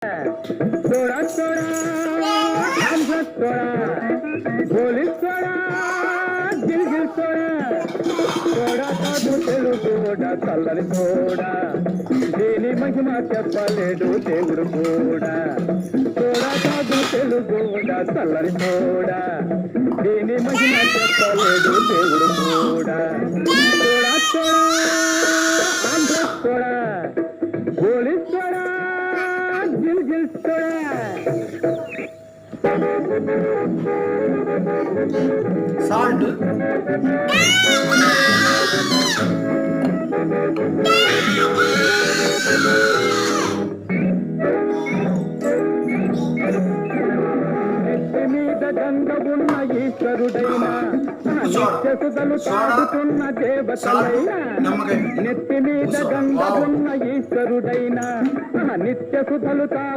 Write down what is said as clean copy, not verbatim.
तोड़ा तोड़ा हमसे तोड़ा गोली तोड़ा गिल गिल तोड़ा तोड़ा काదు తెలుగోడా చల్లని తోడా దీని మహిమ చెప్పలేడు దేవుడు కూడా తోడా కాదు తెలుగోడా చల్లని తోడా దీని మహిమ చెప్పలేడు దేవుడు కూడా తోడా తోడా हमसे तोड़ा गोली तोड़ा गिल गिल సాల్ట్ మీద గంగ ఉన్న ఈశ్వరుడైనా నిత్యసుధలు తాగుతున్న దేవతలైనా నెత్తి మీద గంగ ఉన్న ఈశ్వరుడైనా నిత్యసుధలు